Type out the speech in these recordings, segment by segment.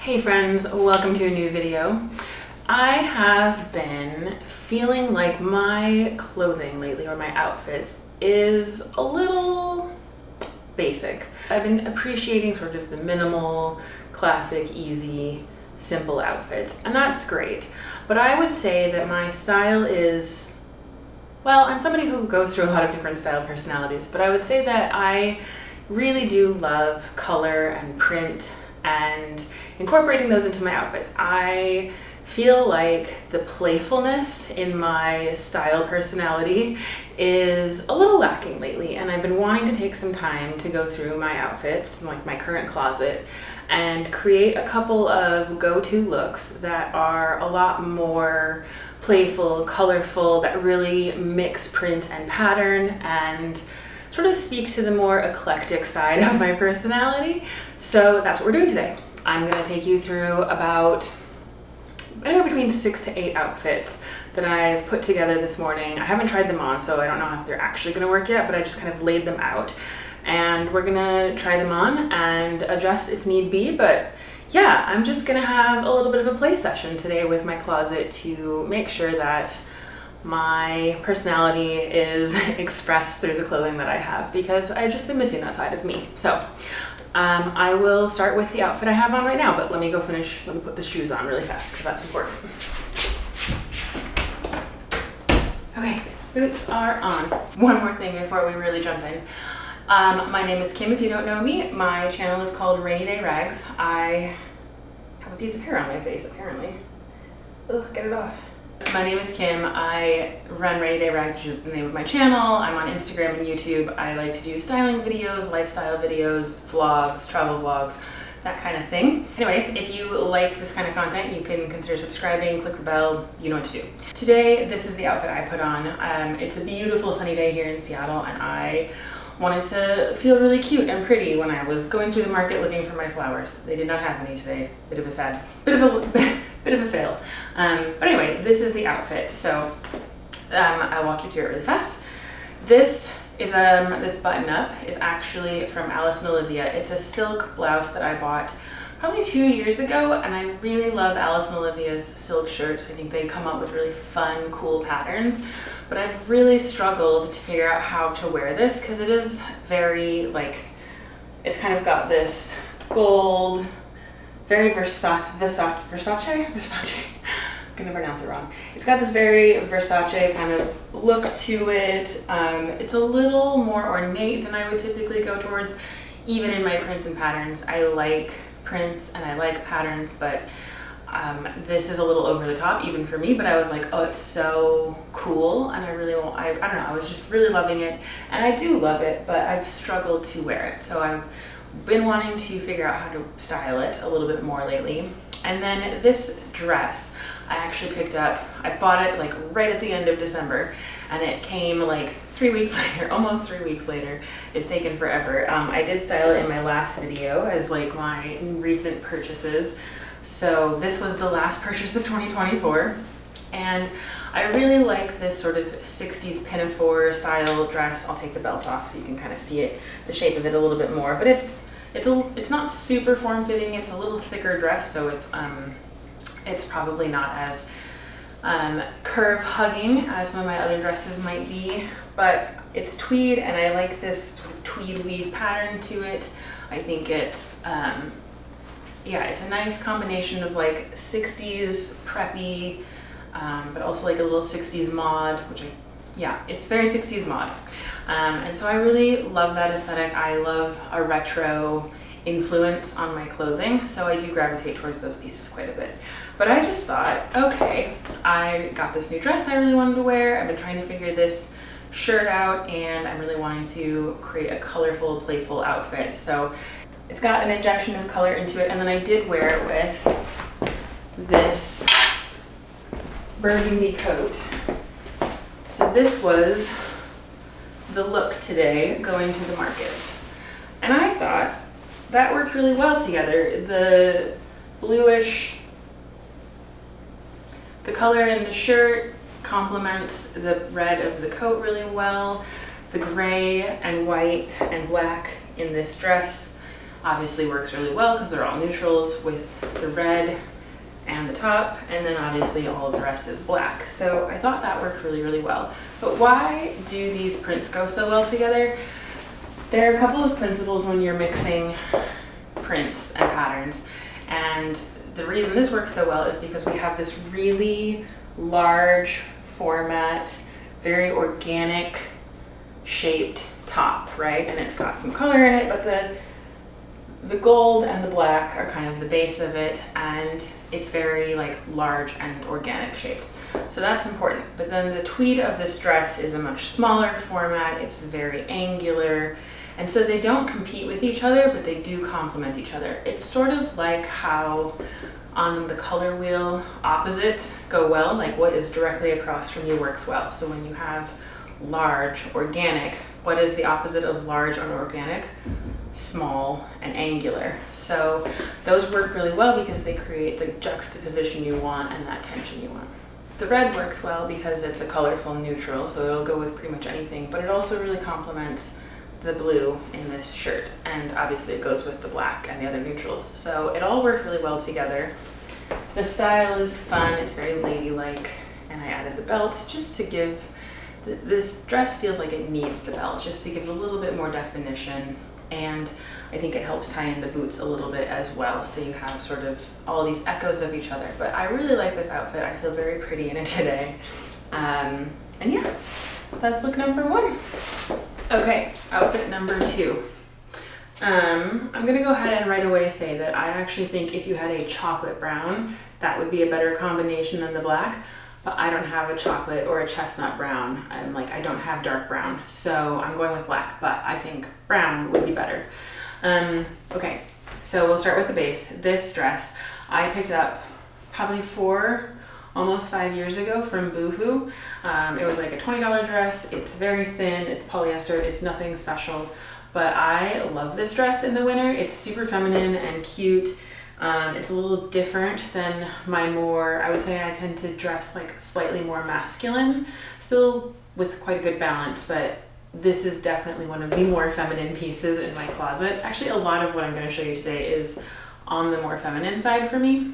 Hey friends, welcome to a new video. I have been feeling like my clothing lately, or my outfits, is a little basic. I've been appreciating sort of the minimal, classic, easy, simple outfits, and that's great. But I would say that my style is, well, I'm somebody who goes through a lot of different style personalities, but I would say that I really do love color and print and incorporating those into my outfits. I feel like the playfulness in my style personality is a little lacking lately, and I've been wanting to take some time to go through my outfits, like my current closet, and create a couple of go-to looks that are a lot more playful, colorful, that really mix print and pattern and sort of speak to the more eclectic side of my personality. So that's what we're doing today. I'm gonna take you through about anywhere between 6 to 8 outfits that I've put together this morning. I haven't tried them on, so I don't know if they're actually gonna work yet, but I just kind of laid them out. And we're gonna try them on and adjust if need be. But yeah, I'm just gonna have a little bit of a play session today with my closet to make sure that my personality is expressed through the clothing that I have, because I've just been missing that side of me. So I will start with the outfit I have on right now, but let me put the shoes on really fast because that's important. Okay, boots are on. One more thing before we really jump in. My name is Kim, if you don't know me. My channel is called Rainy Day Rags. I have a piece of hair on my face, apparently. Ugh, get it off. My name is Kim. I run Rainy Day Rags, which is the name of my channel. I'm on Instagram and YouTube. I like to do styling videos, lifestyle videos, vlogs, travel vlogs, that kind of thing. Anyways, if you like this kind of content, you can consider subscribing, click the bell, you know what to do. Today, this is the outfit I put on. It's a beautiful sunny day here in Seattle, and I wanted to feel really cute and pretty when I was going through the market looking for my flowers. They did not have any today. Bit of a fail. But anyway, this is the outfit. So I'll walk you through it really fast. This is this button up is actually from Alice and Olivia. It's a silk blouse that I bought probably 2 years ago, and I really love Alice and Olivia's silk shirts. I think they come up with really fun, cool patterns, but I've really struggled to figure out how to wear this because it is very, like, it's kind of got this gold, very Versace, I'm gonna pronounce it wrong. It's got this very Versace kind of look to it. It's a little more ornate than I would typically go towards, even in my prints and patterns. I like prints and I like patterns, but this is a little over the top even for me, but I was like, oh, it's so cool, and I don't know, I was just really loving it, and I do love it, but I've struggled to wear it. So I've been wanting to figure out how to style it a little bit more lately. And then this dress I actually picked up. I bought it like right at the end of December, and it came like 3 weeks later, almost 3 weeks later. It's taken forever. I did style it in my last video as like my recent purchases. So this was the last purchase of 2024. And I really like this sort of 60s pinafore style dress. I'll take the belt off so you can kind of see it, the shape of it a little bit more. But it's not super form-fitting. It's a little thicker dress, so it's probably not as curve-hugging as some of my other dresses might be. But it's tweed, and I like this sort of tweed weave pattern to it. I think it's yeah, it's a nice combination of like 60s preppy, but also like a little 60s mod, yeah, it's very 60s mod. And so I really love that aesthetic. I love a retro influence on my clothing, so I do gravitate towards those pieces quite a bit. But I just thought, okay, I got this new dress I really wanted to wear. I've been trying to figure this shirt out, and I'm really wanting to create a colorful, playful outfit. So it's got an injection of color into it, and then I did wear it with this burgundy coat. So this was the look today going to the market, and I thought that worked really well together. The bluish, the color in the shirt complements the red of the coat really well. The gray and white and black in this dress obviously works really well because they're all neutrals with the red and the top, and then obviously all dress is black. So I thought that worked really, really well. But why do these prints go so well together? There are a couple of principles when you're mixing prints and patterns, and the reason this works so well is because we have this really large format, very organic shaped top, right? And it's got some color in it, but the gold and the black are kind of the base of it, and it's very like large and organic shaped. So that's important. But then the tweed of this dress is a much smaller format. It's very angular. And so they don't compete with each other, but they do complement each other. It's sort of like how on the color wheel opposites go well, like what is directly across from you works well. So when you have large, organic, what is the opposite of large and organic? Small and angular. So those work really well because they create the juxtaposition you want and that tension you want. The red works well because it's a colorful neutral, so it'll go with pretty much anything, but it also really complements the blue in this shirt, and obviously it goes with the black and the other neutrals. So it all worked really well together. The style is fun, it's very ladylike, and I added the belt just to give, this dress feels like it needs the belt, just to give a little bit more definition, and I think it helps tie in the boots a little bit as well, so you have sort of all these echoes of each other. But I really like this outfit, I feel very pretty in it today. And yeah, that's look number 1. Okay, outfit number 2. I'm gonna go ahead and right away say that I actually think if you had a chocolate brown, that would be a better combination than the black, but I don't have a chocolate or a chestnut brown. I don't have dark brown, so I'm going with black, but I think brown would be better. Okay, so we'll start with the base. This dress I picked up probably almost 5 years ago from Boohoo. It was like a $20 dress. It's very thin, it's polyester, it's nothing special, but I love this dress in the winter. It's super feminine and cute. It's a little different than my I would say I tend to dress like slightly more masculine, still with quite a good balance, but this is definitely one of the more feminine pieces in my closet. Actually, a lot of what I'm gonna show you today is on the more feminine side for me,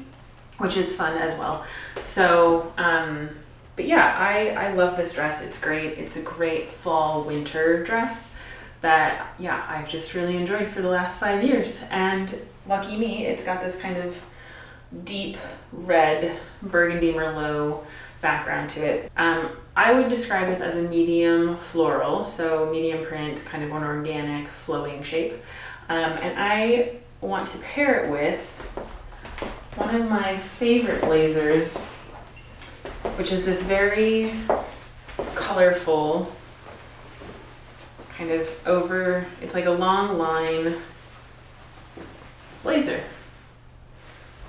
which is fun as well. So, but yeah, I love this dress. It's great. It's a great fall winter dress that, yeah, I've just really enjoyed for the last 5 years. And lucky me, it's got this kind of deep red burgundy merlot background to it. I would describe this as a medium floral, so medium print, kind of an organic flowing shape. And I want to pair it with one of my favorite blazers, which is this very colorful kind of it's like a long line blazer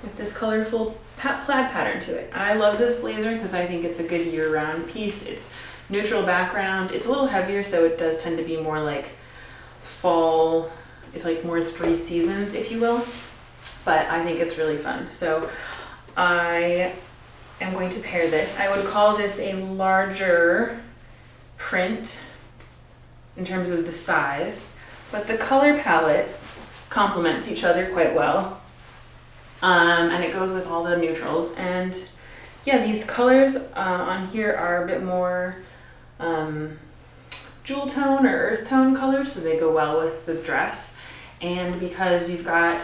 with this colorful plaid pattern to it. I love this blazer because I think it's a good year-round piece. It's neutral background. It's a little heavier, so it does tend to be more like fall. It's like more 3 seasons, if you will. But I think it's really fun. So I am going to pair this. I would call this a larger print in terms of the size, but the color palette complements each other quite well. And it goes with all the neutrals. And yeah, these colors on here are a bit more jewel tone or earth tone colors, so they go well with the dress. And because you've got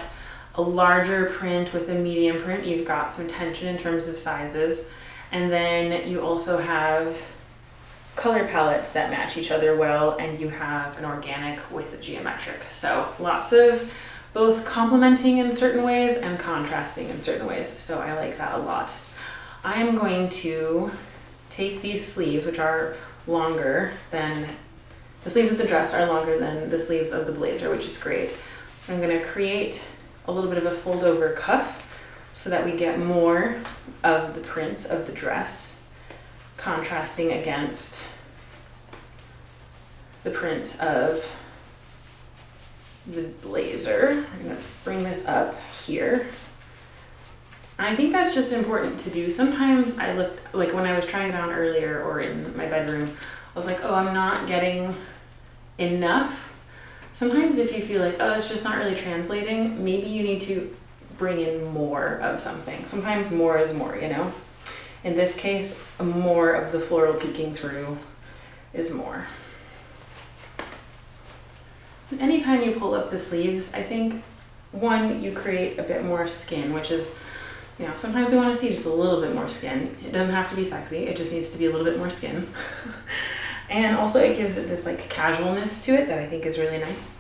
a larger print with a medium print, you've got some tension in terms of sizes. And then you also have color palettes that match each other well, and you have an organic with a geometric. So lots of both complementing in certain ways and contrasting in certain ways. So I like that a lot. I am going to take these sleeves, which are longer than, the sleeves of the dress are longer than the sleeves of the blazer, which is great. I'm gonna create a little bit of a fold over cuff so that we get more of the print of the dress contrasting against the print of the blazer. I'm gonna bring this up here. I think that's just important to do. Sometimes I looked, like when I was trying it on earlier or in my bedroom, I was like, oh, I'm not getting enough. Sometimes if you feel like, oh, it's just not really translating, maybe you need to bring in more of something. Sometimes more is more, you know? In this case, more of the floral peeking through is more. And anytime you pull up the sleeves, I think, one, you create a bit more skin, which is, you know, sometimes we want to see just a little bit more skin. It doesn't have to be sexy, it just needs to be a little bit more skin. And also it gives it this like casualness to it that I think is really nice.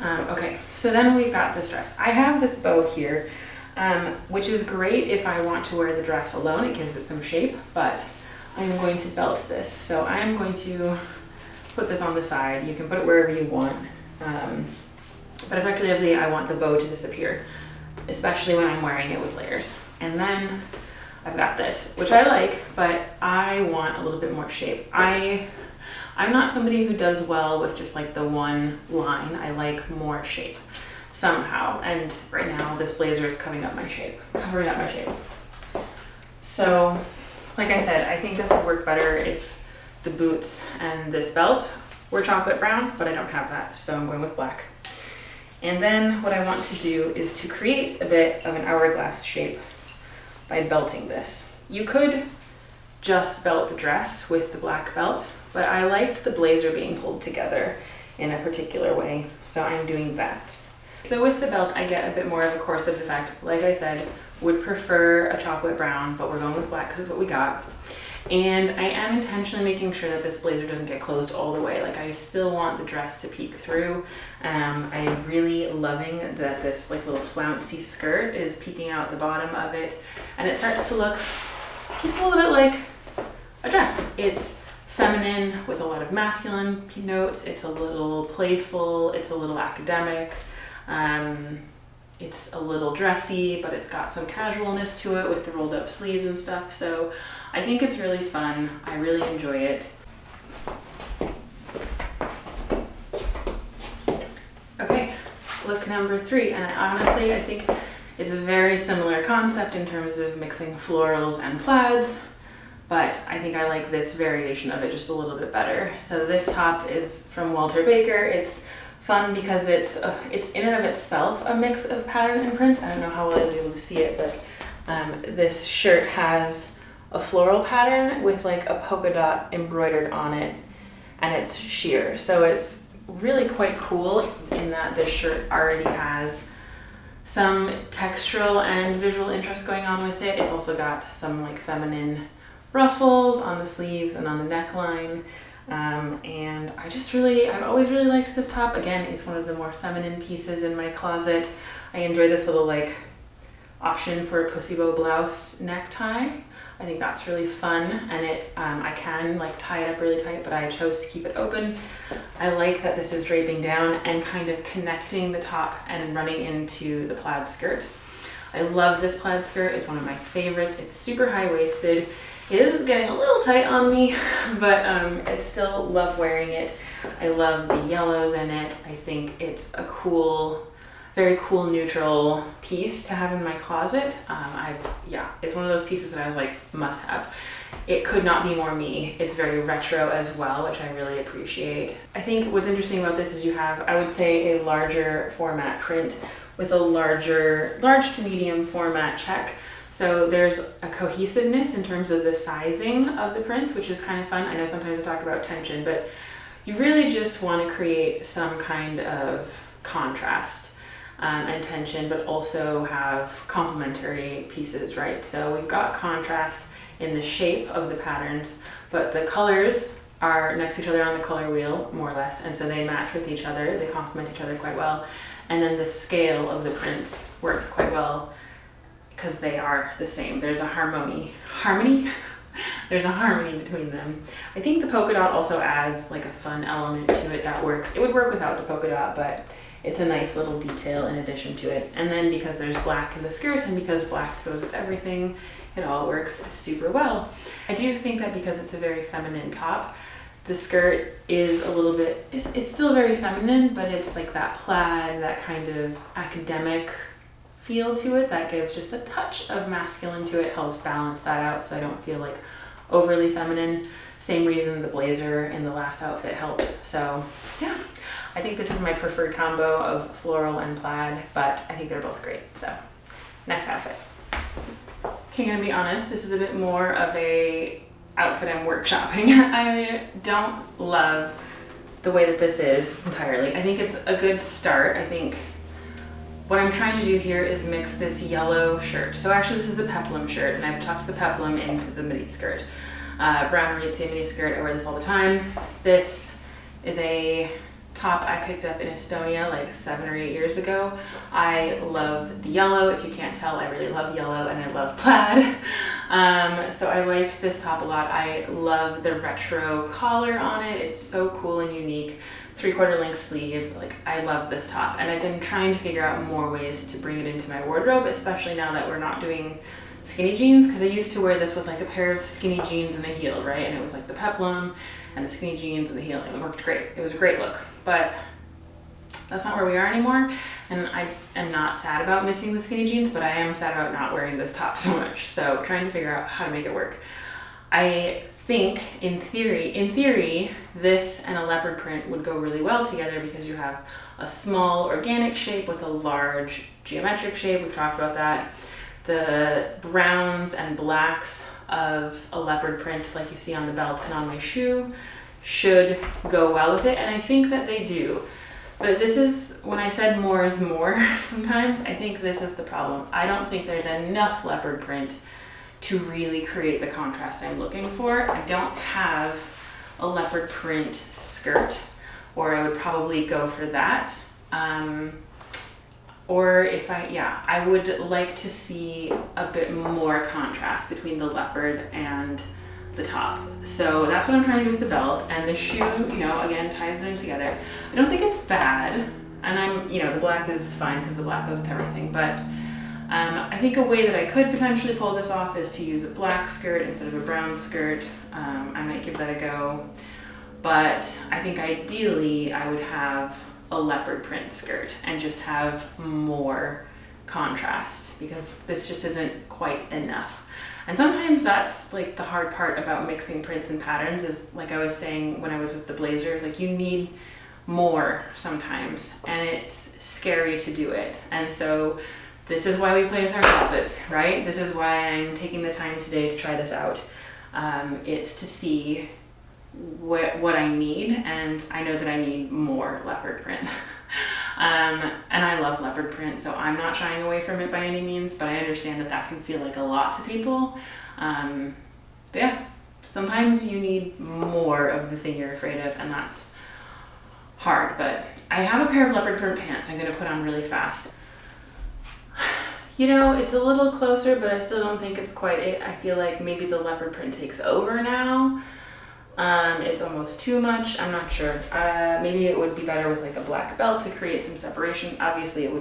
Okay, so then we've got this dress. I have this bow here, which is great if I want to wear the dress alone. It gives it some shape, but I'm going to belt this. So I'm going to put this on the side. You can put it wherever you want. But effectively, I want the bow to disappear, especially when I'm wearing it with layers. And then I've got this, which I like, but I want a little bit more shape. I'm not somebody who does well with just like the one line. I like more shape somehow. And right now this blazer is covering up my shape. So like I said, I think this would work better if the boots and this belt were chocolate brown, but I don't have that, so I'm going with black. And then what I want to do is to create a bit of an hourglass shape by belting this. You could just belt the dress with the black belt, but I liked the blazer being pulled together in a particular way, so I'm doing that. So with the belt, I get a bit more of a corset effect. Like I said, would prefer a chocolate brown, but we're going with black because it's what we got. And I am intentionally making sure that this blazer doesn't get closed all the way. Like I still want the dress to peek through. I'm really loving that this like little flouncy skirt is peeking out the bottom of it. And it starts to look just a little bit like a dress. It's feminine with a lot of masculine notes. It's a little playful. It's a little academic. It's a little dressy, but it's got some casualness to it with the rolled up sleeves and stuff. So I think it's really fun. I really enjoy it. Okay, look number 3. And I think it's a very similar concept in terms of mixing florals and plaids, but I think I like this variation of it just a little bit better. So this top is from Walter Baker. It's fun because it's in and of itself a mix of pattern and print. I don't know how well you'll be able to see it, but this shirt has a floral pattern with like a polka dot embroidered on it, and it's sheer. So it's really quite cool in that this shirt already has some textural and visual interest going on with it. It's also got some like feminine ruffles on the sleeves and on the neckline. And I've always really liked this top. Again, it's one of the more feminine pieces in my closet. I enjoy this little like option for a pussy bow blouse necktie. I think that's really fun, and I can like tie it up really tight, but I chose to keep it open. I like that this is draping down and kind of connecting the top and running into the plaid skirt. I love this plaid skirt. It's one of my favorites. It's super high-waisted. It is getting a little tight on me, but I still love wearing it. I love the yellows in it. I think it's a cool, very cool neutral piece to have in my closet. It's one of those pieces that I was like, must have. It could not be more me. It's very retro as well, which I really appreciate. I think what's interesting about this is you have, I would say, a larger format print with a large to medium format check. So there's a cohesiveness in terms of the sizing of the prints, which is kind of fun. I know sometimes I talk about tension, but you really just want to create some kind of contrast and tension, but also have complementary pieces, right? So we've got contrast in the shape of the patterns, but the colors are next to each other on the color wheel, more or less, and so they match with each other. They complement each other quite well. And then the scale of the prints works quite well because they are the same. There's a harmony? There's a harmony between them. I think the polka dot also adds like a fun element to it that works. It would work without the polka dot, but it's a nice little detail in addition to it. And then because there's black in the skirt and because black goes with everything, it all works super well. I do think that because it's a very feminine top, the skirt is a little bit, it's still very feminine, but it's like that plaid, that kind of academic feel to it that gives just a touch of masculine to it, helps balance that out so I don't feel like overly feminine. Same reason the blazer in the last outfit helped. So yeah, I think this is my preferred combo of floral and plaid, but I think they're both great. So next outfit. Okay, I'm gonna be honest, this is a bit more of a outfit I'm workshopping. I don't love the way that this is entirely. I think it's a good start. I think what I'm trying to do here is mix this yellow shirt. So actually this is a peplum shirt, and I've tucked the peplum into the mini skirt. Brown Aritzia mini skirt, I wear this all the time. This is a top I picked up in Estonia like 7 or 8 years ago. I love the yellow. If you can't tell, I really love yellow and I love plaid. So I liked this top a lot. I love the retro collar on it. It's so cool and unique. 3/4 length sleeve. Like, I love this top, and I've been trying to figure out more ways to bring it into my wardrobe, especially now that we're not doing skinny jeans, because I used to wear this with like a pair of skinny jeans and a heel, right? And it was like the peplum and the skinny jeans and the heel, and it worked great. It was a great look, but that's not where we are anymore. And I am not sad about missing the skinny jeans, but I am sad about not wearing this top so much. So trying to figure out how to make it work. I think in theory, this and a leopard print would go really well together, because you have a small organic shape with a large geometric shape. We've talked about that. The browns and blacks of a leopard print like you see on the belt and on my shoe should go well with it, and I think that they do. But this is, when I said more is more sometimes, I think this is the problem. I don't think there's enough leopard print to really create the contrast I'm looking for. I don't have a leopard print skirt, or I would probably go for that. Or if I would like to see a bit more contrast between the leopard and the top. So that's what I'm trying to do with the belt, and the shoe, again, ties them together. I don't think it's bad, and the black is fine because the black goes with everything, but I think a way that I could potentially pull this off is to use a black skirt instead of a brown skirt. I might give that a go, but I think ideally I would have a leopard print skirt and just have more contrast, because this just isn't quite enough. And sometimes that's like the hard part about mixing prints and patterns, is like I was saying when I was with the blazers, like you need more sometimes, and it's scary to do it. And so this is why we play with our closets, right? This is why I'm taking the time today to try this out. It's to see what I need, and I know that I need more leopard print. And I love leopard print, so I'm not shying away from it by any means, but I understand that that can feel like a lot to people. But yeah, sometimes you need more of the thing you're afraid of, and that's hard. But I have a pair of leopard print pants I'm gonna put on really fast. It's a little closer, but I still don't think it's quite it. I feel like maybe the leopard print takes over now. It's almost too much. I'm not sure. Maybe it would be better with like a black belt to create some separation. Obviously, it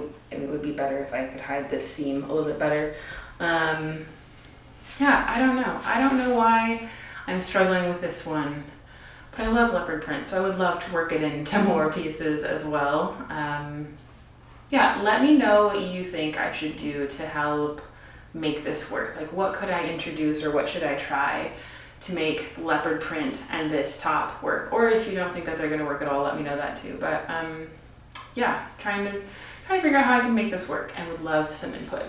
would be better if I could hide this seam a little bit better. Yeah, I don't know. I don't know why I'm struggling with this one, but I love leopard print, so I would love to work it into more pieces as well. Yeah, let me know what you think I should do to help make this work. Like, what could I introduce, or what should I try to make leopard print and this top work? Or if you don't think that they're going to work at all, let me know that too. But yeah, trying to figure out how I can make this work, and would love some input.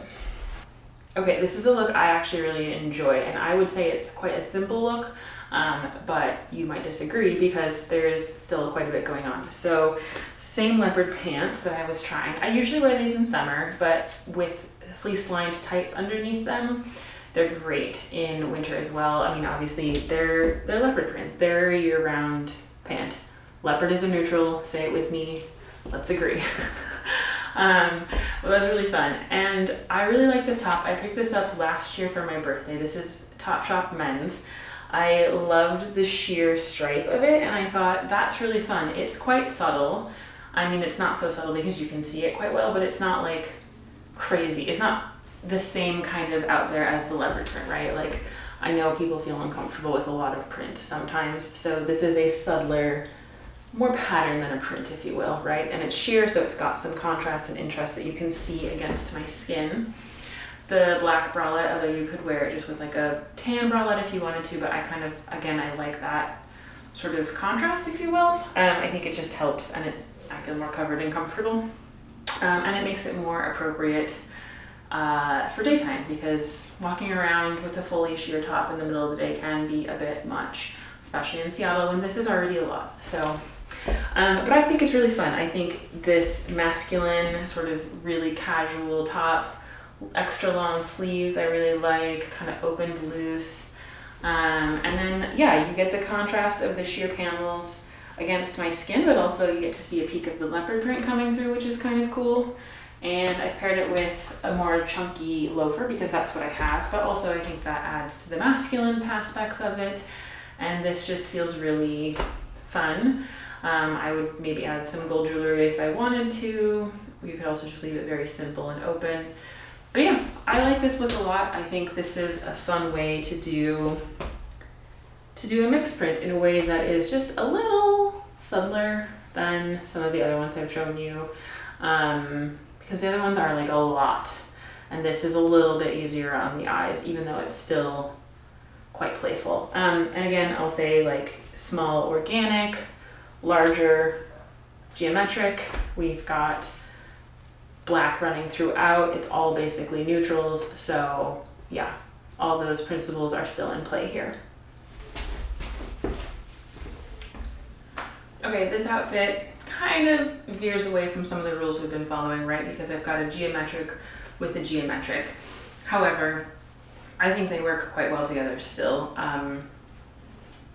Okay, this is a look I actually really enjoy, and I would say it's quite a simple look, but you might disagree because there is still quite a bit going on. So same leopard pants that I was trying. I usually wear these in summer, but with fleece lined tights underneath them, they're great in winter as well. I mean, obviously they're leopard print. They're a year-round pant. Leopard is a neutral, say it with me, let's agree. Well, that's really fun. And I really like this top. I picked this up last year for my birthday. This is Topshop men's. I loved the sheer stripe of it, and I thought that's really fun. It's quite subtle. I mean, it's not so subtle because you can see it quite well, but it's not like crazy. It's not the same kind of out there as the leopard print, right? Like, I know people feel uncomfortable with a lot of print sometimes, so this is a subtler, more pattern than a print, if you will, right? And it's sheer, so it's got some contrast and interest that you can see against my skin. The black bralette, although you could wear it just with like a tan bralette if you wanted to, but I kind of, again, I like that sort of contrast, if you will. I think it just helps, and I feel more covered and comfortable. And it makes it more appropriate for daytime, because walking around with a fully sheer top in the middle of the day can be a bit much, especially in Seattle when this is already a lot. So, but I think it's really fun. I think this masculine sort of really casual top, extra long sleeves, I really like, kind of opened loose. And then, yeah, you get the contrast of the sheer panels against my skin, but also you get to see a peek of the leopard print coming through, which is kind of cool. And I paired it with a more chunky loafer because that's what I have, but also I think that adds to the masculine aspects of it. And this just feels really fun. I would maybe add some gold jewelry if I wanted to. You could also just leave it very simple and open. But yeah, I like this look a lot. I think this is a fun way to do a mixed print in a way that is just a little subtler than some of the other ones I've shown you. Because the other ones are like a lot, and this is a little bit easier on the eyes, even though it's still quite playful. And again, I'll say like small organic, larger geometric. We've got black running throughout. It's all basically neutrals. So yeah, all those principles are still in play here. Okay, this outfit kind of veers away from some of the rules we've been following, right? Because I've got a geometric with a geometric. However, I think they work quite well together still.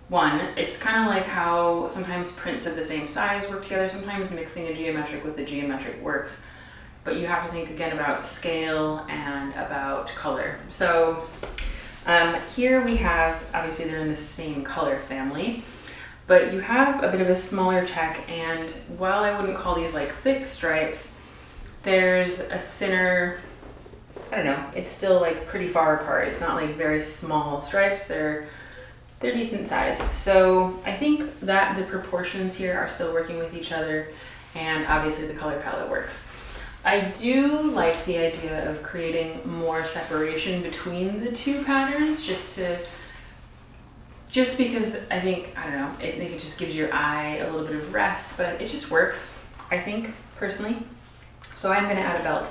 One, it's kind of like how sometimes prints of the same size work together. Sometimes mixing a geometric with a geometric works, but you have to think again about scale and about color. So here we have, obviously they're in the same color family, but you have a bit of a smaller check, and while I wouldn't call these like thick stripes, there's a thinner, I don't know, it's still like pretty far apart. It's not like very small stripes, they're decent sized. So I think that the proportions here are still working with each other, and obviously the color palette works. I do like the idea of creating more separation between the two patterns, just because I think, I don't know, I think it just gives your eye a little bit of rest, but it just works, I think, personally. So I'm gonna add a belt.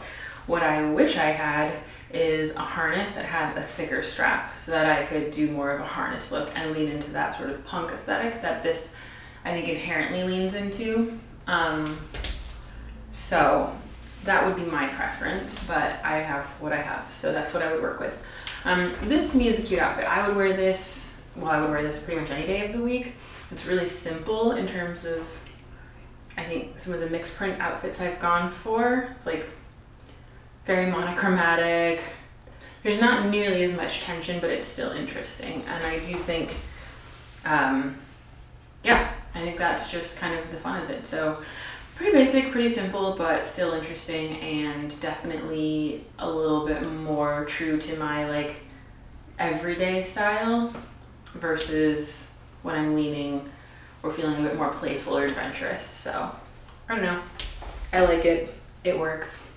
What I wish I had is a harness that had a thicker strap so that I could do more of a harness look and lean into that sort of punk aesthetic that this, I think, inherently leans into. So that would be my preference, but I have what I have, so that's what I would work with. This to me is a cute outfit. I would wear this, well, I would wear this pretty much any day of the week. It's really simple in terms of, I think, some of the mixed print outfits I've gone for. It's like very monochromatic. There's not nearly as much tension, but it's still interesting. And I do think, yeah, I think that's just kind of the fun of it. So pretty basic, pretty simple, but still interesting, and definitely a little bit more true to my like everyday style versus when I'm leaning or feeling a bit more playful or adventurous. So I don't know, I like it, it works.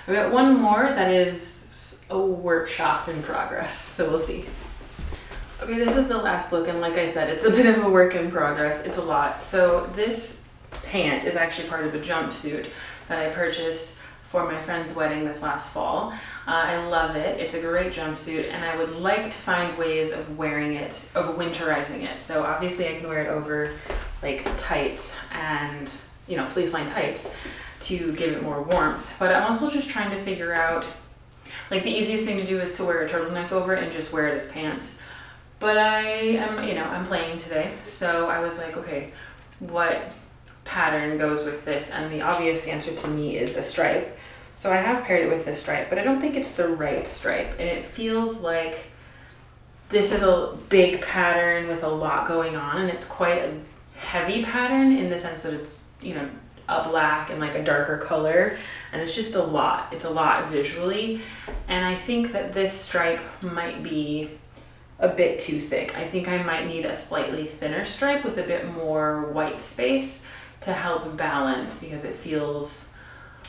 I've got one more that is a workshop in progress, so we'll see. Okay, this is the last look, and like I said, it's a bit of a work in progress. It's a lot. So this pant is actually part of a jumpsuit that I purchased for my friend's wedding this last fall. I love it. It's a great jumpsuit, and I would like to find ways of wearing it, of winterizing it. So obviously I can wear it over like tights and, you know, fleece line tights to give it more warmth. But I'm also just trying to figure out, like, the easiest thing to do is to wear a turtleneck over it and just wear it as pants. But I am, you know, I'm playing today, so I was like, okay, what pattern goes with this? And the obvious answer to me is a stripe. So I have paired it with this stripe, but I don't think it's the right stripe. And it feels like this is a big pattern with a lot going on, and it's quite a heavy pattern in the sense that it's, you know, a black and like a darker color, and it's just a lot. It's a lot visually, and I think that this stripe might be a bit too thick. I think I might need a slightly thinner stripe with a bit more white space to help balance, because it feels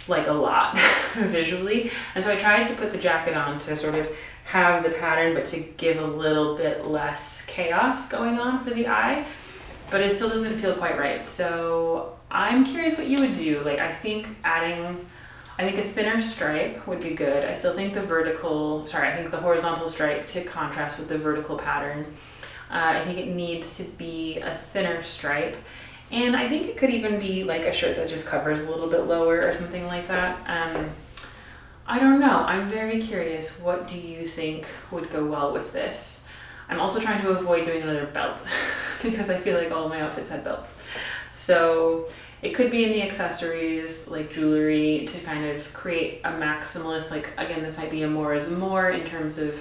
like a lot visually. And so I tried to put the jacket on to sort of have the pattern, but to give a little bit less chaos going on for the eye, but it still doesn't feel quite right. So I'm curious what you would do. Like, I think a thinner stripe would be good. I still think the horizontal stripe to contrast with the vertical pattern. I think it needs to be a thinner stripe. And I think it could even be like a shirt that just covers a little bit lower or something like that. I don't know. I'm very curious. What do you think would go well with this? I'm also trying to avoid doing another belt because I feel like all my outfits had belts. So it could be in the accessories, like jewelry, to kind of create a maximalist. Like, again, this might be a more is more in terms of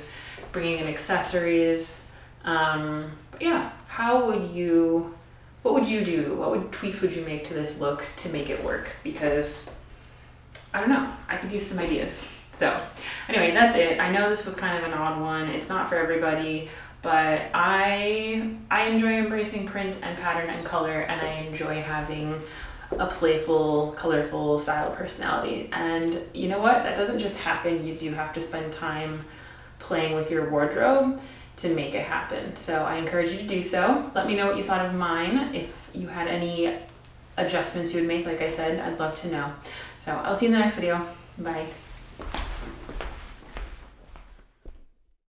bringing in accessories. Yeah, what would you do? What tweaks would you make to this look to make it work? Because I don't know, I could use some ideas. So anyway, that's it. I know this was kind of an odd one. It's not for everybody, but I enjoy embracing print and pattern and color, and I enjoy having a playful, colorful style personality. And you know what? That doesn't just happen. You do have to spend time playing with your wardrobe to make it happen. So I encourage you to do so. Let me know what you thought of mine. If you had any adjustments you would make, like I said, I'd love to know. So I'll see you in the next video. Bye.